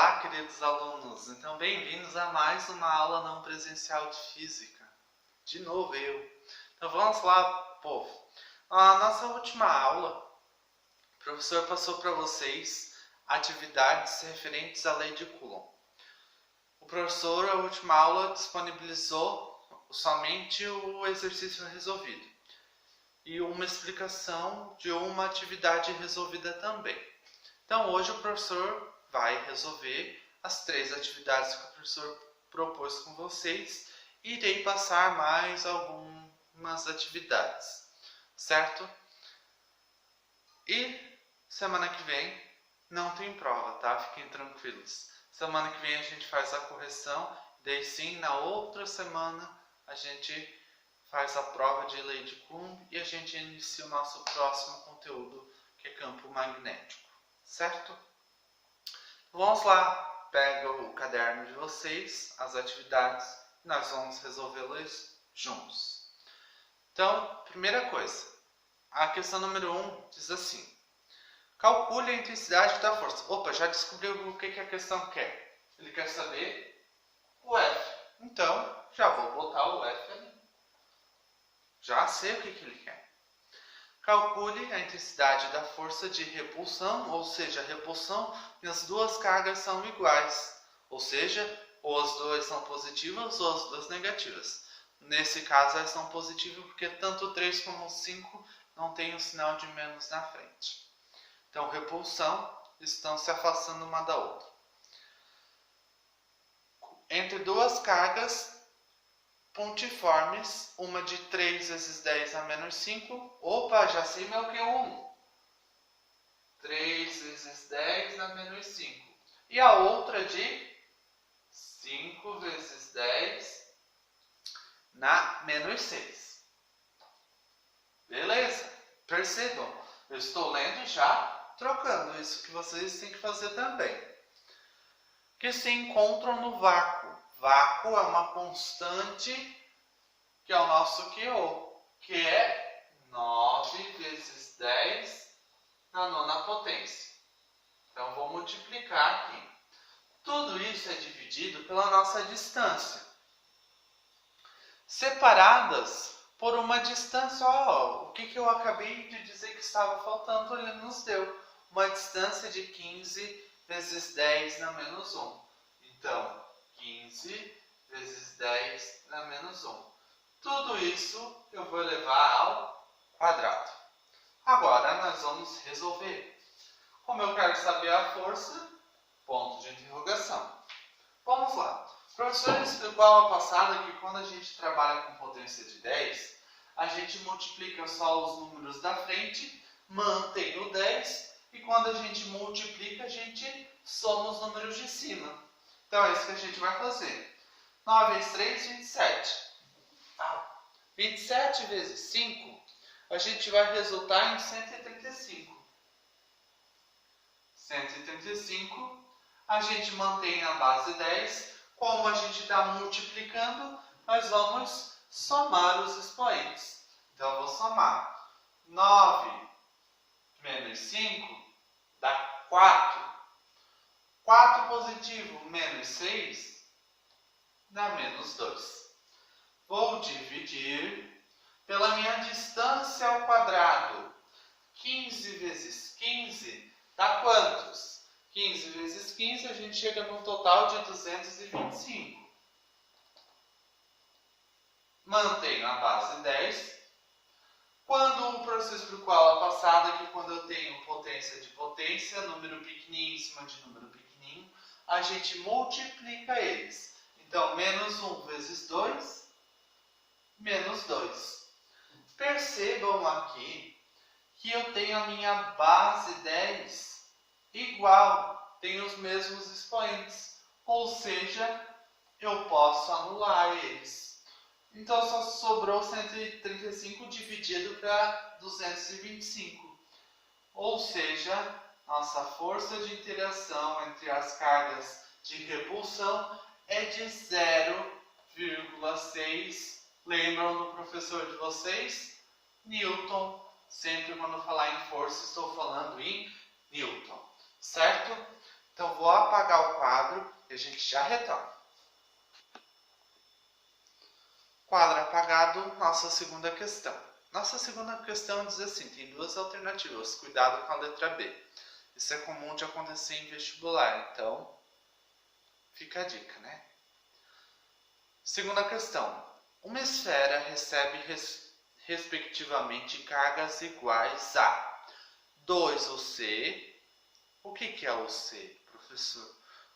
Olá, queridos alunos! Então, bem-vindos a mais uma aula não presencial de Física. De novo eu. Então, vamos lá, povo. Na nossa última aula, o professor passou para vocês atividades referentes à lei de Coulomb. O professor, na última aula, disponibilizou somente o exercício resolvido e uma explicação de uma atividade resolvida também. Então, hoje o professor vai resolver as 3 atividades que o professor propôs com vocês e irei passar mais algumas atividades, certo? E semana que vem não tem prova, tá? Fiquem tranquilos. Semana que vem a gente faz a correção, daí sim, na outra semana a gente faz a prova de lei de Coulomb e a gente inicia o nosso próximo conteúdo, que é campo magnético, certo? Vamos lá, pega o caderno de vocês, as atividades, e nós vamos resolvê-las juntos. Então, primeira coisa, a questão número 1 diz assim: calcule a intensidade da força. Opa, já descobriu o que a questão quer? Ele quer saber o F. Então, já vou botar o F ali. Já sei o que ele quer. Calcule a intensidade da força de repulsão, ou seja, a repulsão e as duas cargas são iguais, ou seja, ou as duas são positivas ou as duas negativas. Nesse caso, elas são positivas porque tanto 3 como 5 não tem o sinal de menos na frente. Então, repulsão estão se afastando uma da outra. Entre duas cargas pontiformes, uma de 3 vezes 10 a menos 5. Opa, já sei meu Q1. 3 vezes 10 a menos 5. E a outra de 5 vezes 10 na menos 6. Beleza? Percebam, eu estou lendo e já trocando. Isso que vocês têm que fazer também. Que se encontram no vácuo. Vácuo é uma constante que é o nosso QO, que é 9 vezes 10 na nona potência. Então, vou multiplicar aqui. Tudo isso é dividido pela nossa distância. Separadas por uma distância, o que eu acabei de dizer que estava faltando, ele nos deu. Uma distância de 15 vezes 10 na menos 1. Então, 15 vezes 10 na menos 1. Tudo isso eu vou levar ao quadrado. Agora nós vamos resolver. Como eu quero saber a força, ponto de interrogação. Vamos lá. O professor explicou a aula passada que quando a gente trabalha com potência de 10, a gente multiplica só os números da frente, mantém o 10, e quando a gente multiplica, a gente soma os números de cima. Então é isso que a gente vai fazer. 9 vezes 3, 27. 27 vezes 5, a gente vai resultar em 135. 135, a gente mantém a base 10. Como a gente está multiplicando, nós vamos somar os expoentes. Então, eu vou somar. 9 menos 5 dá 4. 4 positivo menos 6 dá menos 2. Vou dividir pela minha distância ao quadrado. 15 vezes 15 dá quantos? 15 vezes 15 a gente chega num total de 225. Mantenho a base 10. Quando o professor explicou a aula passada que quando eu tenho potência de potência, número pequenininho em cima de número pequenininho, a gente multiplica eles. Então, menos 1 vezes 2, menos 2. Percebam aqui que eu tenho a minha base 10 igual, tem os mesmos expoentes, ou seja, eu posso anular eles. Então só sobrou 135 dividido para 225, ou seja, nossa força de interação entre as cargas de repulsão é de 0,6. Lembram do professor de vocês? Newton. Sempre quando falar em força, estou falando em Newton. Certo? Então, vou apagar o quadro e a gente já retorna. Quadro apagado, nossa segunda questão. Nossa segunda questão diz assim, tem duas alternativas, cuidado com a letra B. Isso é comum de acontecer em vestibular, então fica a dica, né? Segunda questão. Uma esfera recebe respectivamente cargas iguais a 2 o C. O que é o C, professor?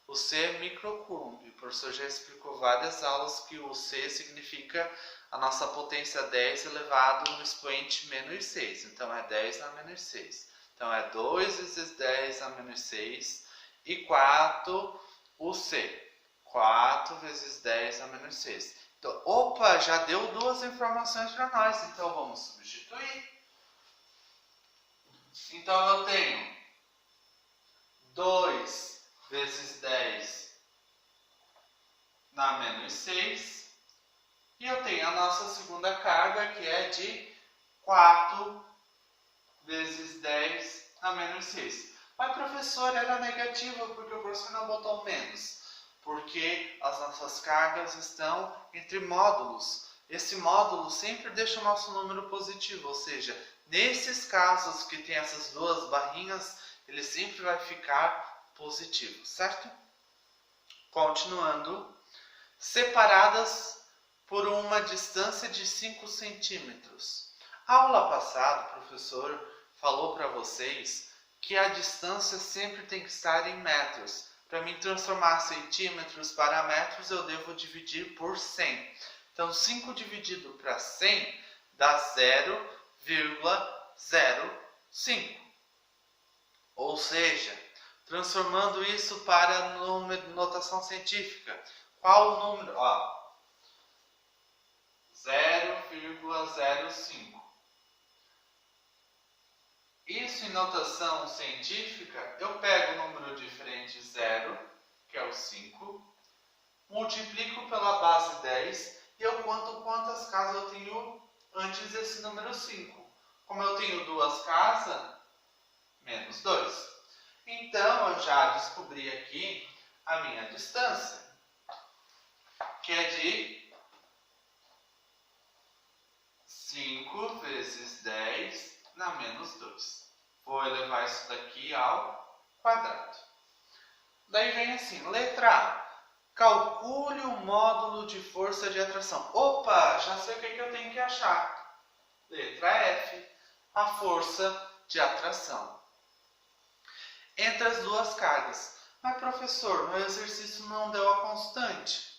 O C é microcoulomb. O professor já explicou várias aulas que o C significa a nossa potência 10 elevado no expoente menos 6. Então, é 10 a menos 6. Então, é 2 vezes 10 a menos 6 e 4 o C. 4 vezes 10 a menos 6. Então, opa, já deu duas informações para nós. Então, vamos substituir. Então, eu tenho 2 vezes 10 na menos 6. E eu tenho a nossa segunda carga, que é de 4 vezes 10 na menos 6. Mas, professor, era negativa porque o professor não botou menos. Porque as nossas cargas estão entre módulos. Esse módulo sempre deixa o nosso número positivo, ou seja, nesses casos que tem essas duas barrinhas, ele sempre vai ficar positivo, certo? Continuando, separadas por uma distância de 5 centímetros. A aula passada, o professor falou para vocês que a distância sempre tem que estar em metros. Para mim transformar centímetros para metros, eu devo dividir por 100. Então, 5 dividido para 100 dá 0,05. Ou seja, transformando isso para notação científica. Qual o número? 0,05. Isso em notação científica, eu pego o número diferente 0, que é o 5, multiplico pela base 10 e eu conto quantas casas eu tenho antes desse número 5. Como eu tenho duas casas, menos 2. Então, eu já descobri aqui a minha distância, que é de 5 vezes 10 na menos 2. Vou elevar isso daqui ao quadrado. Daí vem assim, letra A. Calcule o módulo de força de atração. Opa, já sei o que eu tenho que achar. Letra F. A força de atração entre as duas cargas. Mas, professor, no exercício não deu a constante.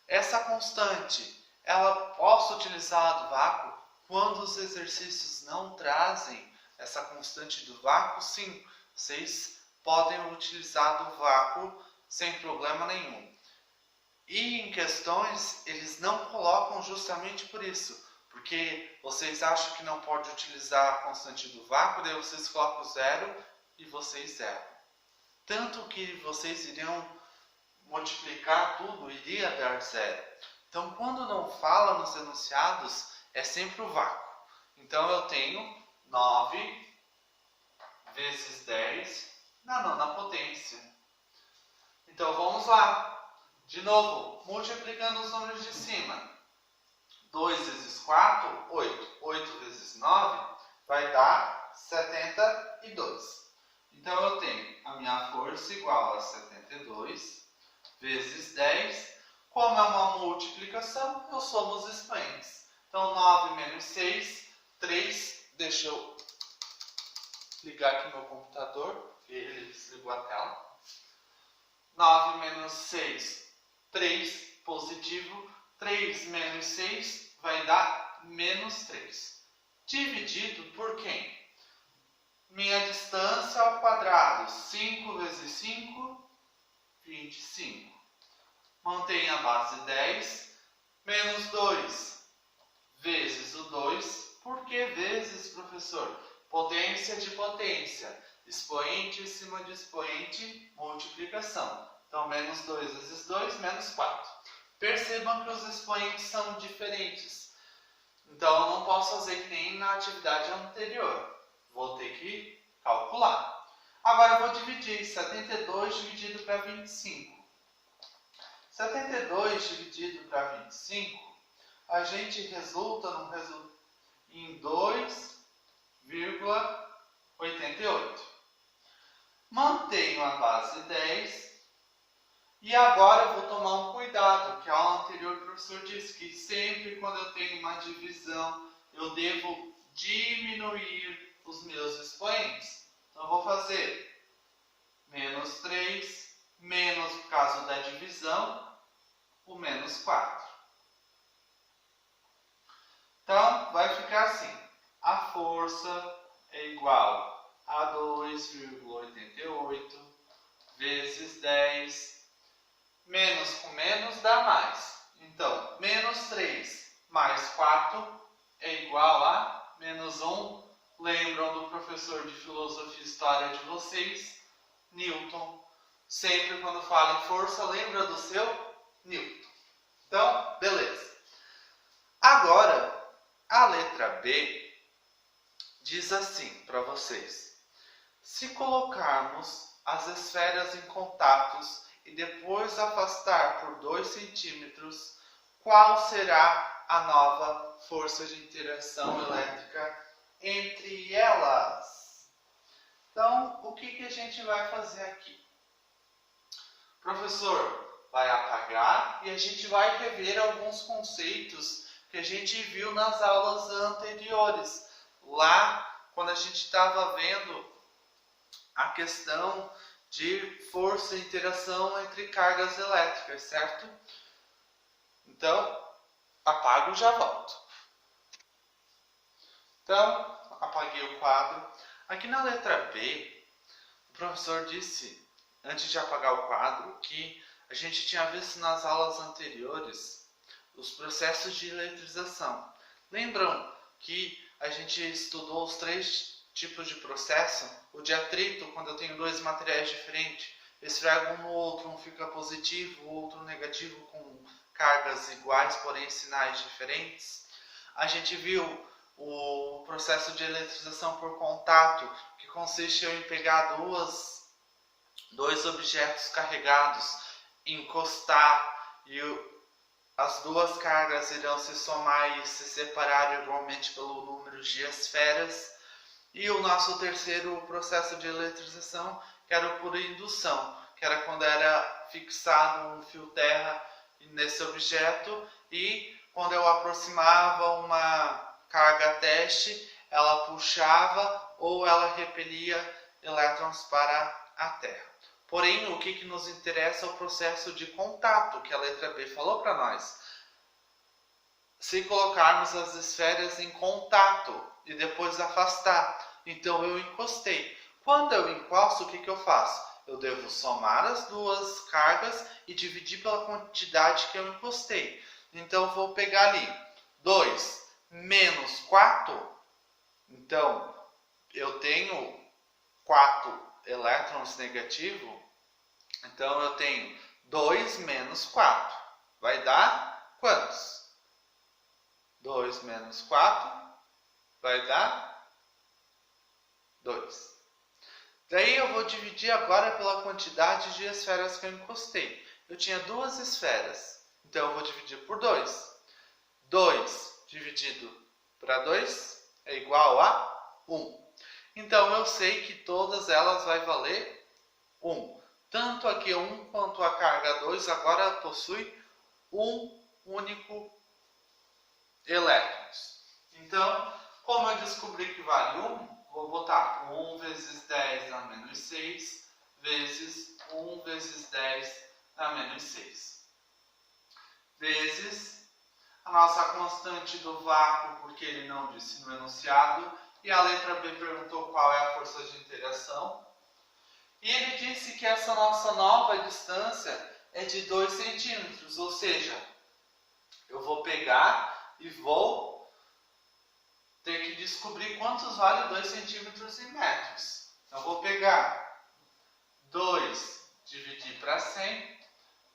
Essa constante, ela posso utilizar do vácuo? Quando os exercícios não trazem essa constante do vácuo, sim, vocês podem utilizar do vácuo sem problema nenhum. E em questões, eles não colocam justamente por isso. Porque vocês acham que não pode utilizar a constante do vácuo, daí vocês colocam 0 e vocês erram. Tanto que vocês iriam multiplicar tudo, iria dar 0. Então, quando não fala nos enunciados, é sempre o vácuo. Então, eu tenho 9 vezes 10 na nona potência. Então, vamos lá. De novo, multiplicando os números de cima. 2 vezes 4, 8. 8 vezes 9 vai dar 72. Então, eu tenho a minha força igual a 72 vezes 10. Como é uma multiplicação, eu somo os expoentes. Então, 9 menos 6, 3. Deixa eu ligar aqui meu computador, ele desligou a tela. 9 menos 6, 3, positivo. 3 menos 6 vai dar menos 3. Dividido por quem? Minha distância ao quadrado, 5 vezes 5, 25. Mantenho a base 10, menos 2 vezes o 2. Por que vezes, professor? Potência de potência. Expoente em cima de expoente, multiplicação. Então, menos 2 vezes 2, menos 4. Percebam que os expoentes são diferentes. Então, eu não posso fazer que nem na atividade anterior. Vou ter que calcular. Agora eu vou dividir 72 dividido para 25. 72 dividido para 25, a gente resulta em 2,88. Mantenho a base 10 e agora eu vou tomar um cuidado, que a aula anterior o professor disse que sempre quando eu tenho uma divisão eu devo diminuir os meus expoentes. Então eu vou fazer menos 3, menos, no caso da divisão, o menos 4. Então, vai ficar assim. A força é igual a 2,88 vezes 10. Menos com menos dá mais. Então, menos 3 mais 4 é igual a menos 1. Lembram do professor de filosofia e história de vocês? Newton. Sempre quando fala em força, lembra do seu Newton. Então, beleza. Agora, a letra B diz assim para vocês. Se colocarmos as esferas em contatos e depois afastar por 2 centímetros, qual será a nova força de interação elétrica entre elas? Então, o que a gente vai fazer aqui? O professor vai apagar e a gente vai rever alguns conceitos que a gente viu nas aulas anteriores. Lá, quando a gente estava vendo a questão de força e interação entre cargas elétricas, certo? Então, apago e já volto. Então, apaguei o quadro. Aqui na letra B, o professor disse, antes de apagar o quadro, que a gente tinha visto nas aulas anteriores os processos de eletrização. Lembram que a gente estudou os 3 tipos de processo? O de atrito, quando eu tenho 2 materiais diferentes, esfrego um no outro, um fica positivo, o outro negativo, com cargas iguais, porém sinais diferentes. A gente viu o processo de eletrização por contato, que consiste em pegar dois objetos carregados, encostar e as 2 cargas irão se somar e se separar igualmente pelo número de esferas. E o nosso terceiro processo de eletrização, que era o por indução, que era quando era fixado um fio terra nesse objeto e quando eu aproximava uma carga teste, ela puxava ou ela repelia elétrons para a Terra. Porém, o que nos interessa é o processo de contato, que a letra B falou para nós. Se colocarmos as esferas em contato e depois afastar, então eu encostei. Quando eu encosto, o que eu faço? Eu devo somar as 2 cargas e dividir pela quantidade que eu encostei. Então, eu vou pegar ali 2 menos 4. Então, eu tenho 4 elétrons negativos, então eu tenho 2 menos 4. Vai dar quantos? 2 menos 4 vai dar 2. Daí eu vou dividir agora pela quantidade de esferas que eu encostei. Eu tinha 2 esferas, então eu vou dividir por 2. 2 dividido para 2 é igual a 1. Então, eu sei que todas elas vai valer 1. Tanto aqui 1 quanto a carga 2 agora possui um único elétrons. Então, como eu descobri que vale 1, vou botar 1 vezes 10 na menos 6 vezes 1 vezes 10 na menos 6. Vezes a nossa constante do vácuo, porque ele não disse no enunciado. E a letra B perguntou qual é a força de interação. E ele disse que essa nossa nova distância é de 2 centímetros. Ou seja, eu vou pegar e vou ter que descobrir quantos vale 2 centímetros em metros. Então, eu vou pegar 2 dividir para 100,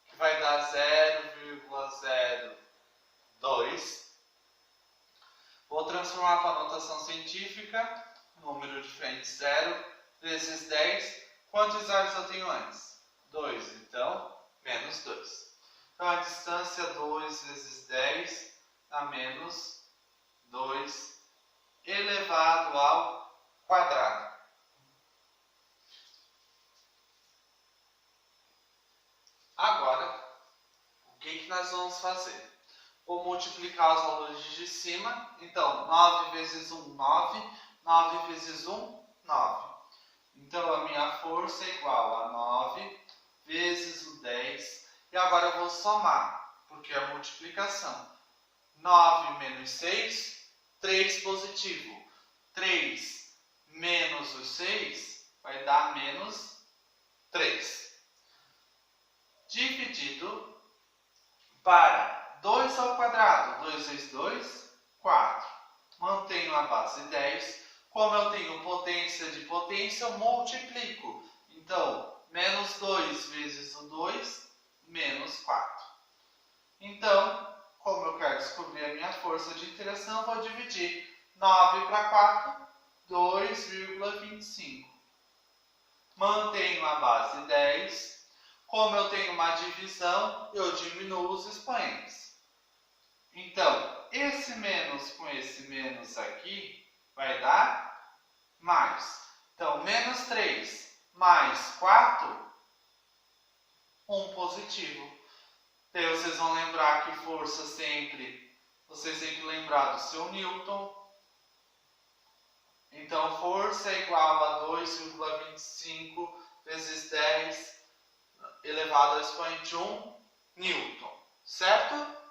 que vai dar 0,02. Vou transformar para a notação científica, número de frente 0, vezes 10. Quantos zeros eu tenho antes? 2. Então, menos 2. Então, a distância 2 vezes 10 dá menos 2 elevado ao quadrado. Agora, o que nós vamos fazer? Vou multiplicar os valores de cima. Então, 9 vezes 1, 9. 9 vezes 1, 9. Então, a minha força é igual a 9 vezes o 10. E agora eu vou somar, porque é multiplicação. 9 menos 6, 3 positivo. 3 menos o 6 vai dar menos 3. Dividido para 2 ao quadrado. 2 vezes 2, 4. Mantenho a base 10. Como eu tenho potência de potência, eu multiplico. Então, menos 2 vezes o 2, menos 4. Então, como eu quero descobrir a minha força de interação, eu vou dividir 9 para 4, 2,25. Mantenho a base 10. Como eu tenho uma divisão, eu diminuo os expoentes. Então, esse menos com esse menos aqui vai dar mais. Então, menos 3 mais 4, 1 positivo. Daí vocês vão lembrar que força sempre, vocês têm que lembrar do seu Newton. Então, força é igual a 2,25 vezes 10 elevado ao expoente 1 Newton, certo?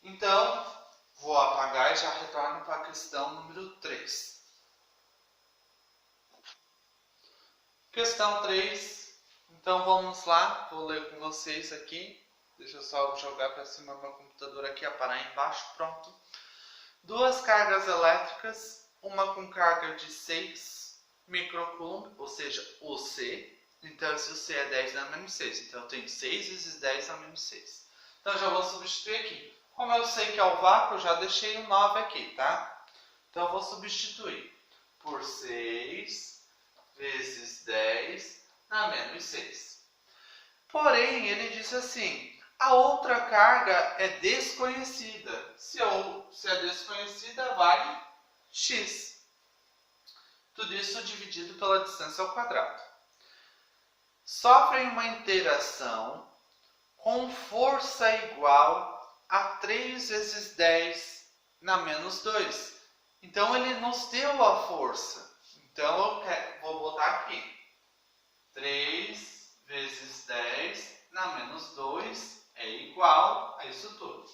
Então, vou apagar e já retorno para a questão número 3. Questão 3. Então, vamos lá. Vou ler com vocês aqui. Deixa eu só jogar para cima do meu computador aqui, aparar embaixo. Pronto. Duas cargas elétricas, uma com carga de 6 microcoulomb, ou seja, o C. Então, se o C é 10, dá menos 6. Então, eu tenho 6 vezes 10 dá menos 6. Então, já vou substituir aqui. Como eu sei que é o vácuo, eu já deixei o 9 aqui, tá? Então, eu vou substituir por 6 vezes 10 dá menos 6. Porém, ele diz assim, a outra carga é desconhecida. Se é desconhecida, vale x. Tudo isso dividido pela distância ao quadrado. Sofrem uma interação com força igual a 3 vezes 10 na menos 2. Então, ele nos deu a força. Então, eu vou botar aqui. 3 vezes 10 na menos 2 é igual a isso tudo.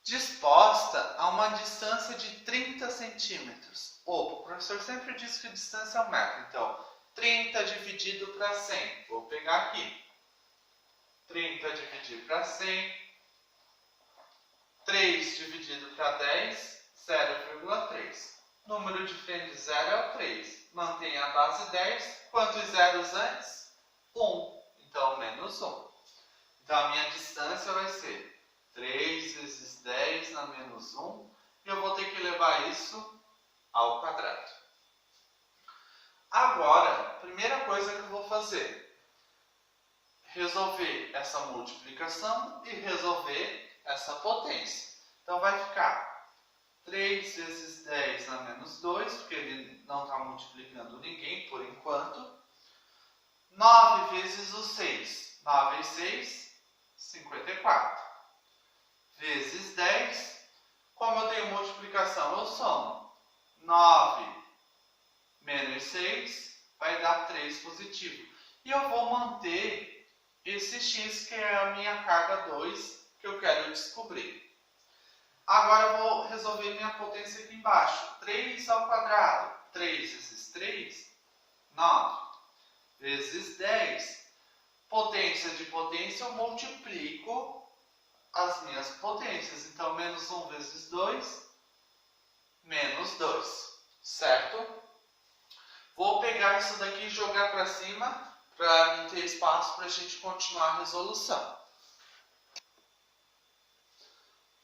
Disposta a uma distância de 30 centímetros. O professor sempre diz que a distância é 1 metro. Então, 30 dividido para 100. Vou pegar aqui. 30 dividido para 100. 3 dividido para 10, 0,3. Número diferente de 0 é o 3. Mantenha a base 10. Quantos zeros antes? 1. Então, menos 1. Então, a minha distância vai ser 3 vezes 10 na menos 1. E eu vou ter que levar isso ao quadrado. Agora, a primeira coisa que eu vou fazer, resolver essa multiplicação e resolver essa potência. Então, vai ficar 3 vezes 10 na menos 2, porque ele não está multiplicando ninguém por enquanto. 9 vezes o 6. 9 vezes 6, 54. Vezes 10. Como eu tenho multiplicação, eu somo. 9 menos 6 vai dar 3 positivo. E eu vou manter esse x, que é a minha carga 2, que eu quero descobrir. Agora eu vou resolver minha potência aqui embaixo. 3 ao quadrado. 3 vezes 3, 9. Vezes 10. Potência de potência, eu multiplico as minhas potências. Então, menos 1 vezes 2, menos 2. Certo? Vou pegar isso daqui e jogar para cima, para não ter espaço para a gente continuar a resolução.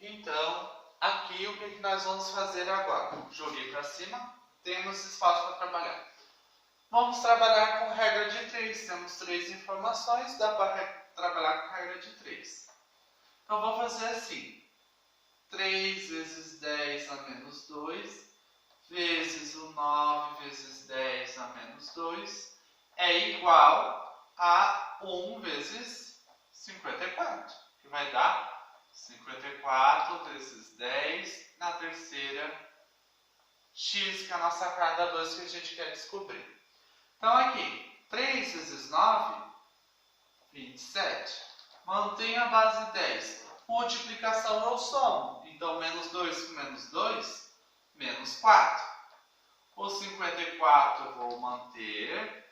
Então, aqui o que nós vamos fazer agora? Joguei para cima, temos espaço para trabalhar. Vamos trabalhar com regra de 3. Temos 3 informações, dá para trabalhar com regra de 3. Então, vou fazer assim. 3 vezes 10 a menos 2, vezes o 9 vezes 10 a menos 2, é igual a 1 vezes 54, que vai dar 54 vezes 10 na terceira x, que é a nossa carga 2 que a gente quer descobrir. Então, aqui, 3 vezes 9, 27. Mantenho a base 10. Multiplicação eu somo. Então, menos 2 com menos 2, menos 4. O 54 eu vou manter.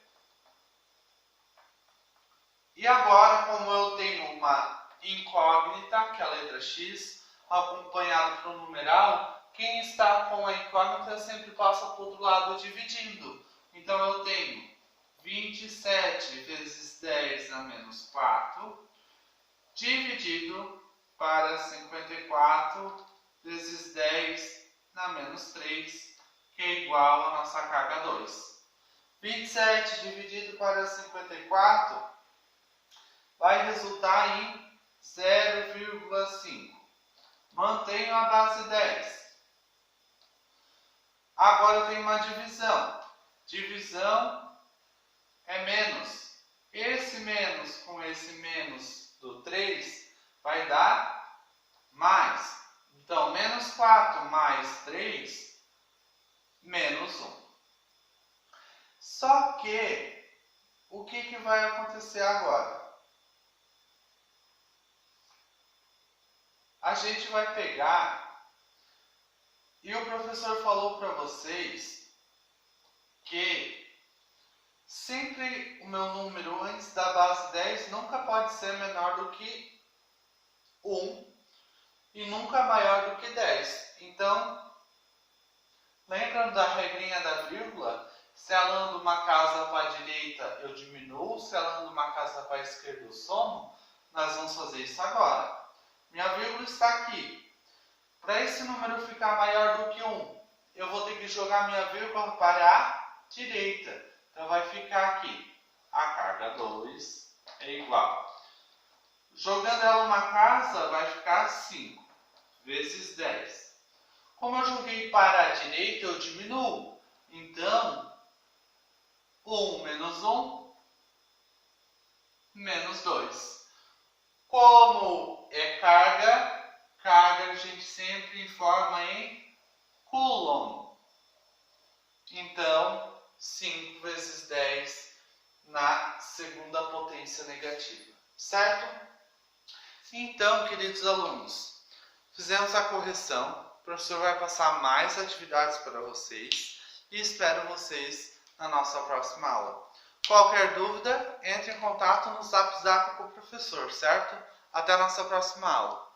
E agora, como eu tenho uma incógnita, que é a letra x, acompanhado por um numeral, quem está com a incógnita sempre passa para o outro lado dividindo. Então, eu tenho 27 vezes 10 a menos 4, dividido para 54 vezes 10 na menos 3, que é igual a nossa carga 2. 27 dividido para 54 vai resultar em 0,5. Mantenho a base 10. Agora eu tenho uma divisão. Divisão é menos. Esse menos com esse menos do 3 vai dar mais. Então, menos 4 mais 3, menos 1. Só que, o que vai acontecer agora? A gente vai pegar, e o professor falou para vocês que sempre o meu número antes da base 10 nunca pode ser menor do que 1 e nunca maior do que 10. Então, lembrando da regrinha da vírgula, se ela anda uma casa para a direita, eu diminuo, se ela anda uma casa para a esquerda, eu somo. Nós vamos fazer isso agora. Minha vírgula está aqui. Para esse número ficar maior do que 1, eu vou ter que jogar minha vírgula para a direita. Então, vai ficar aqui. A carga 2 é igual. Jogando ela uma casa, vai ficar 5 vezes 10. Como eu joguei para a direita, eu diminuo. Então, 1 menos 1, menos 2. Como é carga, a gente sempre informa em coulomb. Então, 5 vezes 10 na segunda potência negativa. Certo? Então, queridos alunos, fizemos a correção. O professor vai passar mais atividades para vocês e espero vocês na nossa próxima aula. Qualquer dúvida, entre em contato no Zap com o professor, certo? Até a nossa próxima aula.